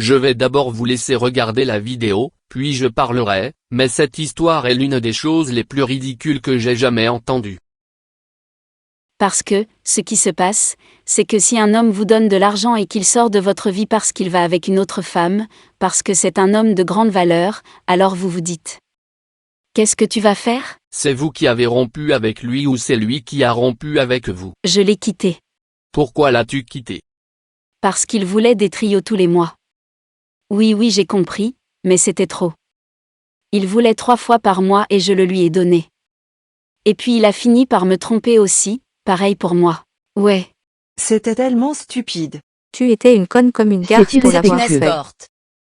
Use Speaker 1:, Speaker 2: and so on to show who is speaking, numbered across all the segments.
Speaker 1: Je vais d'abord vous laisser regarder la vidéo, puis je parlerai, mais cette histoire est l'une des choses les plus ridicules que j'ai jamais entendues.
Speaker 2: Parce que, ce qui se passe, c'est que si un homme vous donne de l'argent et qu'il sort de votre vie parce qu'il va avec une autre femme, parce que c'est un homme de grande valeur, alors vous vous dites: qu'est-ce que tu vas faire?
Speaker 1: C'est vous qui avez rompu avec lui ou c'est lui qui a rompu avec vous?
Speaker 2: Je l'ai quitté.
Speaker 1: Pourquoi l'as-tu quitté?
Speaker 2: Parce qu'il voulait des trios tous les mois. Oui, j'ai compris, mais c'était trop. Il voulait 3 fois par mois et je le lui ai donné. Et puis il a fini par me tromper aussi, pareil pour moi. Ouais.
Speaker 3: C'était tellement stupide.
Speaker 4: Tu étais une conne comme une garce
Speaker 5: C'est
Speaker 4: pour l'avoir fait.
Speaker 5: inexplicable.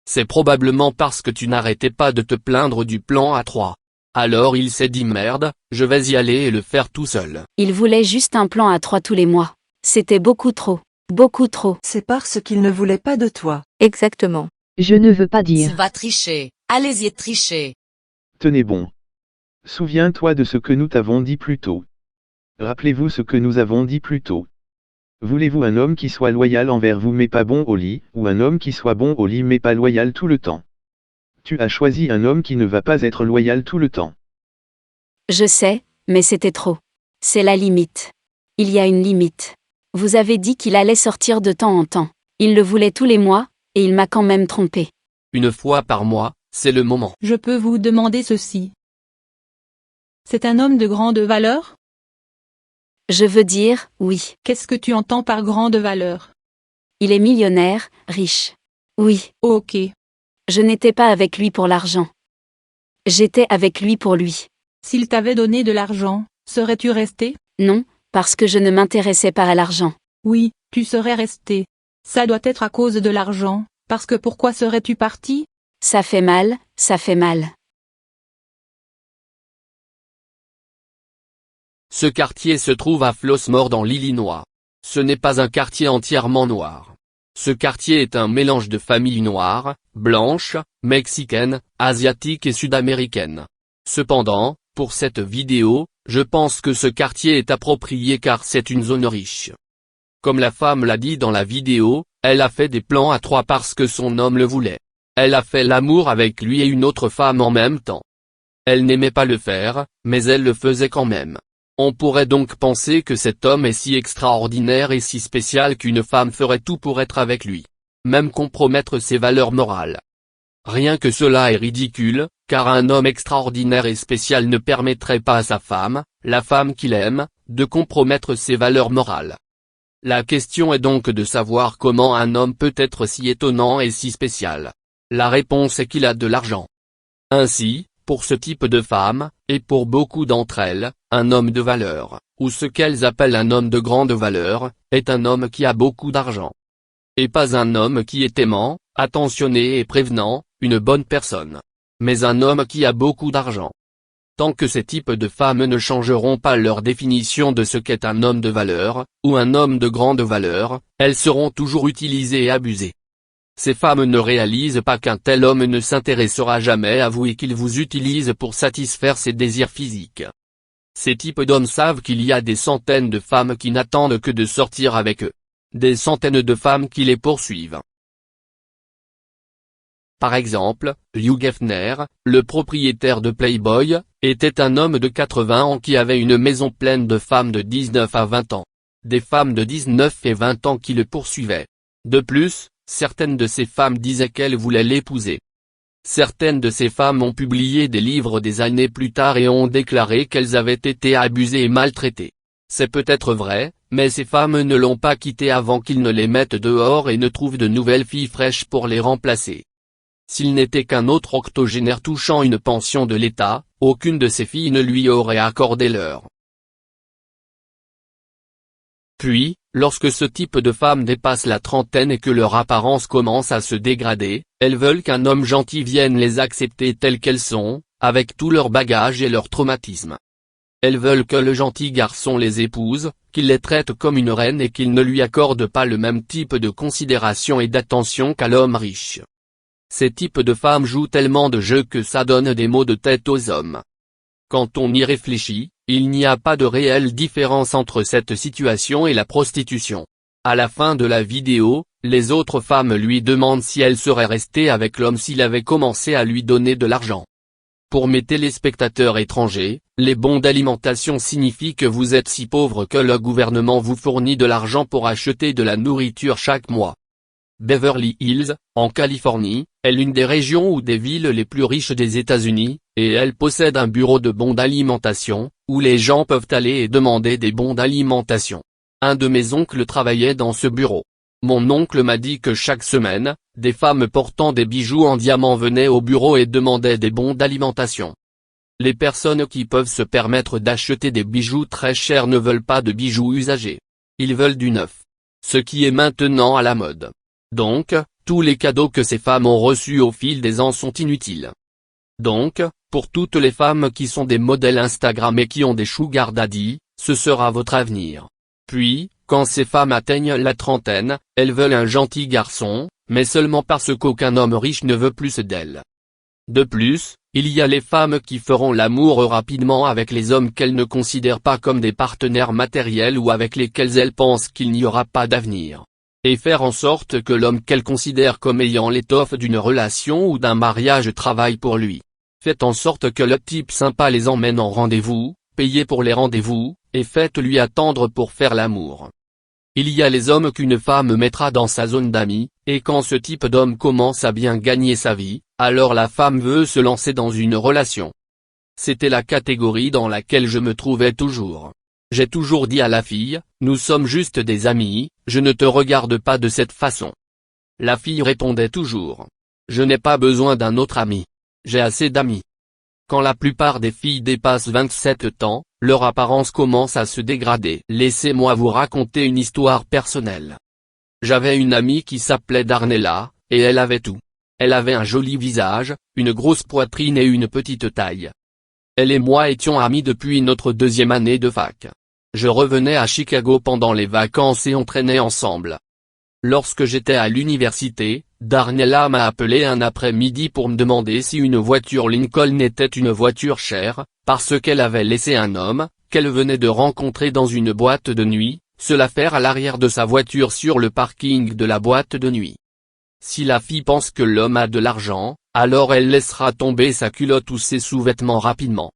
Speaker 1: C'est probablement parce que tu n'arrêtais pas de te plaindre du plan à 3. Alors il s'est dit merde, je vais y aller et le faire tout seul.
Speaker 2: Il voulait juste un plan à 3 tous les mois. C'était beaucoup trop. Beaucoup trop.
Speaker 3: C'est parce qu'il ne voulait pas de toi.
Speaker 4: Exactement.
Speaker 5: Je ne veux pas
Speaker 6: Tu
Speaker 5: dire.
Speaker 6: vas tricher. Allez-y tricher.
Speaker 7: Tenez bon. Souviens-toi de ce que nous t'avons dit plus tôt. Rappelez-vous ce que nous avons dit plus tôt. Voulez-vous un homme qui soit loyal envers vous mais pas bon au lit, ou un homme qui soit bon au lit mais pas loyal tout le temps? Tu as choisi un homme qui ne va pas être loyal tout le temps.
Speaker 2: Je sais, mais c'était trop. C'est la limite. Il y a une limite. Vous avez dit qu'il allait sortir de temps en temps. Il le voulait tous les mois, et il m'a quand même trompé.
Speaker 1: Une fois par mois, c'est le moment.
Speaker 8: Je peux vous demander ceci. C'est un homme de grande valeur?
Speaker 2: Je veux dire, oui.
Speaker 8: Qu'est-ce que tu entends par grande valeur?
Speaker 2: Il est millionnaire, riche. Oui.
Speaker 8: Ok.
Speaker 2: Je n'étais pas avec lui pour l'argent. J'étais avec lui pour lui.
Speaker 8: S'il t'avait donné de l'argent, serais-tu resté?
Speaker 2: Non, parce que je ne m'intéressais pas à l'argent.
Speaker 8: Oui, tu serais resté. Ça doit être à cause de l'argent, parce que pourquoi serais-tu parti?
Speaker 2: Ça fait mal, ça fait mal.
Speaker 1: Ce quartier se trouve à Flossmoor dans l'Illinois. Ce n'est pas un quartier entièrement noir. Ce quartier est un mélange de familles noires, blanches, mexicaines, asiatiques et sud-américaines. Cependant, pour cette vidéo, je pense que ce quartier est approprié car c'est une zone riche. Comme la femme l'a dit dans la vidéo, elle a fait des plans à 3 parce que son homme le voulait. Elle a fait l'amour avec lui et une autre femme en même temps. Elle n'aimait pas le faire, mais elle le faisait quand même. On pourrait donc penser que cet homme est si extraordinaire et si spécial qu'une femme ferait tout pour être avec lui. Même compromettre ses valeurs morales. Rien que cela est ridicule, car un homme extraordinaire et spécial ne permettrait pas à sa femme, la femme qu'il aime, de compromettre ses valeurs morales. La question est donc de savoir comment un homme peut être si étonnant et si spécial. La réponse est qu'il a de l'argent. Ainsi, pour ce type de femme, et pour beaucoup d'entre elles, un homme de valeur, ou ce qu'elles appellent un homme de grande valeur, est un homme qui a beaucoup d'argent. Et pas un homme qui est aimant, attentionné et prévenant, une bonne personne. Mais un homme qui a beaucoup d'argent. Tant que ces types de femmes ne changeront pas leur définition de ce qu'est un homme de valeur, ou un homme de grande valeur, elles seront toujours utilisées et abusées. Ces femmes ne réalisent pas qu'un tel homme ne s'intéressera jamais à vous et qu'il vous utilise pour satisfaire ses désirs physiques. Ces types d'hommes savent qu'il y a des centaines de femmes qui n'attendent que de sortir avec eux. Des centaines de femmes qui les poursuivent. Par exemple, Hugh Hefner, le propriétaire de Playboy, était un homme de 80 ans qui avait une maison pleine de femmes de 19 à 20 ans. Des femmes de 19 et 20 ans qui le poursuivaient. De plus, certaines de ces femmes disaient qu'elles voulaient l'épouser. Certaines de ces femmes ont publié des livres des années plus tard et ont déclaré qu'elles avaient été abusées et maltraitées. C'est peut-être vrai, mais ces femmes ne l'ont pas quitté avant qu'ils ne les mettent dehors et ne trouvent de nouvelles filles fraîches pour les remplacer. S'il n'était qu'un autre octogénaire touchant une pension de l'État, aucune de ces filles ne lui aurait accordé l'heure. Puis, lorsque ce type de femmes dépasse la trentaine et que leur apparence commence à se dégrader, elles veulent qu'un homme gentil vienne les accepter telles qu'elles sont, avec tout leur bagage et leur traumatisme. Elles veulent que le gentil garçon les épouse, qu'il les traite comme une reine et qu'il ne lui accorde pas le même type de considération et d'attention qu'à l'homme riche. Ces types de femmes jouent tellement de jeux que ça donne des maux de tête aux hommes. Quand on y réfléchit, il n'y a pas de réelle différence entre cette situation et la prostitution. À la fin de la vidéo, les autres femmes lui demandent si elle serait restée avec l'homme s'il avait commencé à lui donner de l'argent. Pour mes téléspectateurs étrangers, les bons d'alimentation signifient que vous êtes si pauvre que le gouvernement vous fournit de l'argent pour acheter de la nourriture chaque mois. Beverly Hills, en Californie, est l'une des régions ou des villes les plus riches des États-Unis, et elle possède un bureau de bons d'alimentation, où les gens peuvent aller et demander des bons d'alimentation. Un de mes oncles travaillait dans ce bureau. Mon oncle m'a dit que chaque semaine, des femmes portant des bijoux en diamant venaient au bureau et demandaient des bons d'alimentation. Les personnes qui peuvent se permettre d'acheter des bijoux très chers ne veulent pas de bijoux usagés. Ils veulent du neuf. Ce qui est maintenant à la mode. Donc, tous les cadeaux que ces femmes ont reçus au fil des ans sont inutiles. Donc, pour toutes les femmes qui sont des modèles Instagram et qui ont des sugar daddy, ce sera votre avenir. Puis, quand ces femmes atteignent la trentaine, elles veulent un gentil garçon, mais seulement parce qu'aucun homme riche ne veut plus d'elles. De plus, il y a les femmes qui feront l'amour rapidement avec les hommes qu'elles ne considèrent pas comme des partenaires matériels ou avec lesquels elles pensent qu'il n'y aura pas d'avenir. Et faire en sorte que l'homme qu'elles considèrent comme ayant l'étoffe d'une relation ou d'un mariage travaille pour lui. Faites en sorte que le type sympa les emmène en rendez-vous, payez pour les rendez-vous, et faites-lui attendre pour faire l'amour. Il y a les hommes qu'une femme mettra dans sa zone d'amis, et quand ce type d'homme commence à bien gagner sa vie, alors la femme veut se lancer dans une relation. C'était la catégorie dans laquelle je me trouvais toujours. J'ai toujours dit à la fille, nous sommes juste des amis, je ne te regarde pas de cette façon. La fille répondait toujours. Je n'ai pas besoin d'un autre ami. J'ai assez d'amis. Quand la plupart des filles dépassent 27 ans, leur apparence commence à se dégrader. Laissez-moi vous raconter une histoire personnelle. J'avais une amie qui s'appelait Darnella, et elle avait tout. Elle avait un joli visage, une grosse poitrine et une petite taille. Elle et moi étions amis depuis notre 2e année de fac. Je revenais à Chicago pendant les vacances et on traînait ensemble. Lorsque j'étais à l'université, Darnella m'a appelé un après-midi pour me demander si une voiture Lincoln était une voiture chère, parce qu'elle avait laissé un homme, qu'elle venait de rencontrer dans une boîte de nuit, se la faire à l'arrière de sa voiture sur le parking de la boîte de nuit. Si la fille pense que l'homme a de l'argent, alors elle laissera tomber sa culotte ou ses sous-vêtements rapidement.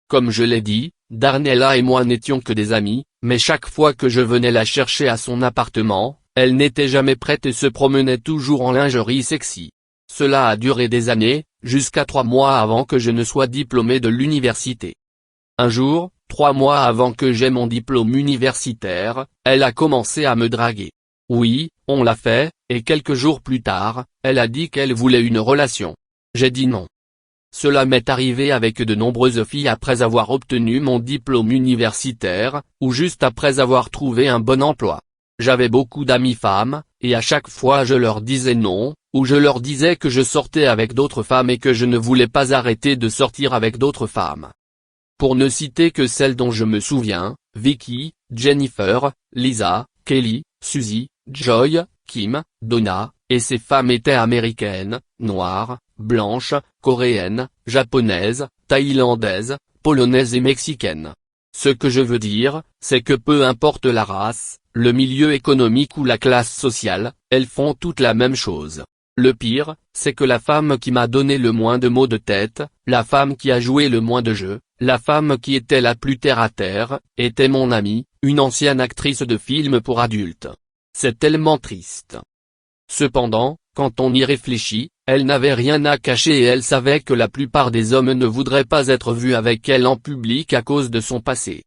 Speaker 1: Comme je l'ai dit, Darnella et moi n'étions que des amis, mais chaque fois que je venais la chercher à son appartement, elle n'était jamais prête et se promenait toujours en lingerie sexy. Cela a duré des années, jusqu'à 3 mois avant que je ne sois diplômé de l'université. Un jour, 3 mois avant que j'aie mon diplôme universitaire, elle a commencé à me draguer. Oui, on l'a fait, et quelques jours plus tard, elle a dit qu'elle voulait une relation. J'ai dit non. Cela m'est arrivé avec de nombreuses filles après avoir obtenu mon diplôme universitaire, ou juste après avoir trouvé un bon emploi. J'avais beaucoup d'amies femmes, et à chaque fois je leur disais non, ou je leur disais que je sortais avec d'autres femmes et que je ne voulais pas arrêter de sortir avec d'autres femmes. Pour ne citer que celles dont je me souviens, Vicky, Jennifer, Lisa, Kelly, Suzy, Joy, Kim, Donna, et ces femmes étaient américaines, noires, blanches, coréennes, japonaises, thaïlandaises, polonaises et mexicaines. Ce que je veux dire, c'est que peu importe la race, le milieu économique ou la classe sociale, elles font toutes la même chose. Le pire, c'est que la femme qui m'a donné le moins de mots de tête, la femme qui a joué le moins de jeux, la femme qui était la plus terre à terre, était mon amie, une ancienne actrice de films pour adultes. C'est tellement triste. Cependant, quand on y réfléchit, elle n'avait rien à cacher et elle savait que la plupart des hommes ne voudraient pas être vus avec elle en public à cause de son passé.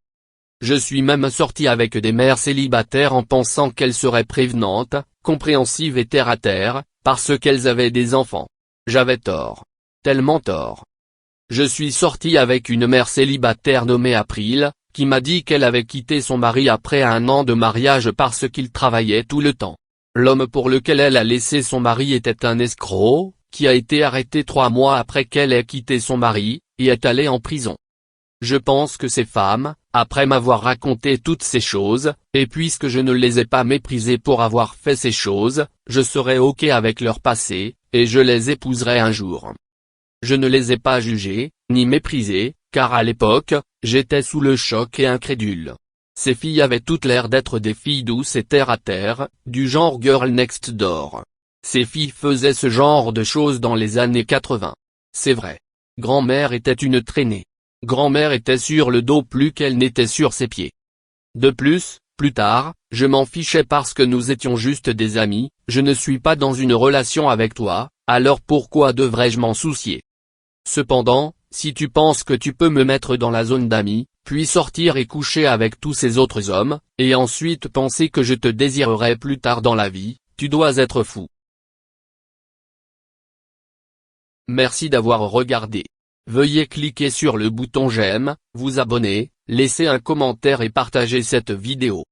Speaker 1: Je suis même sorti avec des mères célibataires en pensant qu'elles seraient prévenantes, compréhensives et terre à terre, parce qu'elles avaient des enfants. J'avais tort. Tellement tort. Je suis sorti avec une mère célibataire nommée April, qui m'a dit qu'elle avait quitté son mari après 1 an de mariage parce qu'il travaillait tout le temps. L'homme pour lequel elle a laissé son mari était un escroc, qui a été arrêté 3 mois après qu'elle ait quitté son mari, et est allé en prison. Je pense que ces femmes, après m'avoir raconté toutes ces choses, et puisque je ne les ai pas méprisées pour avoir fait ces choses, je serai ok avec leur passé, et je les épouserai un jour. Je ne les ai pas jugées, ni méprisées, car à l'époque, j'étais sous le choc et incrédule. Ces filles avaient toutes l'air d'être des filles douces et terre à terre, du genre girl next door. Ces filles faisaient ce genre de choses dans les années 80. C'est vrai. Grand-mère était une traînée. Grand-mère était sur le dos plus qu'elle n'était sur ses pieds. De plus, plus tard, je m'en fichais parce que nous étions juste des amis, je ne suis pas dans une relation avec toi, alors pourquoi devrais-je m'en soucier? Cependant, si tu penses que tu peux me mettre dans la zone d'amis, puis sortir et coucher avec tous ces autres hommes, et ensuite penser que je te désirerai plus tard dans la vie, tu dois être fou. Merci d'avoir regardé. Veuillez cliquer sur le bouton j'aime, vous abonner, laisser un commentaire et partager cette vidéo.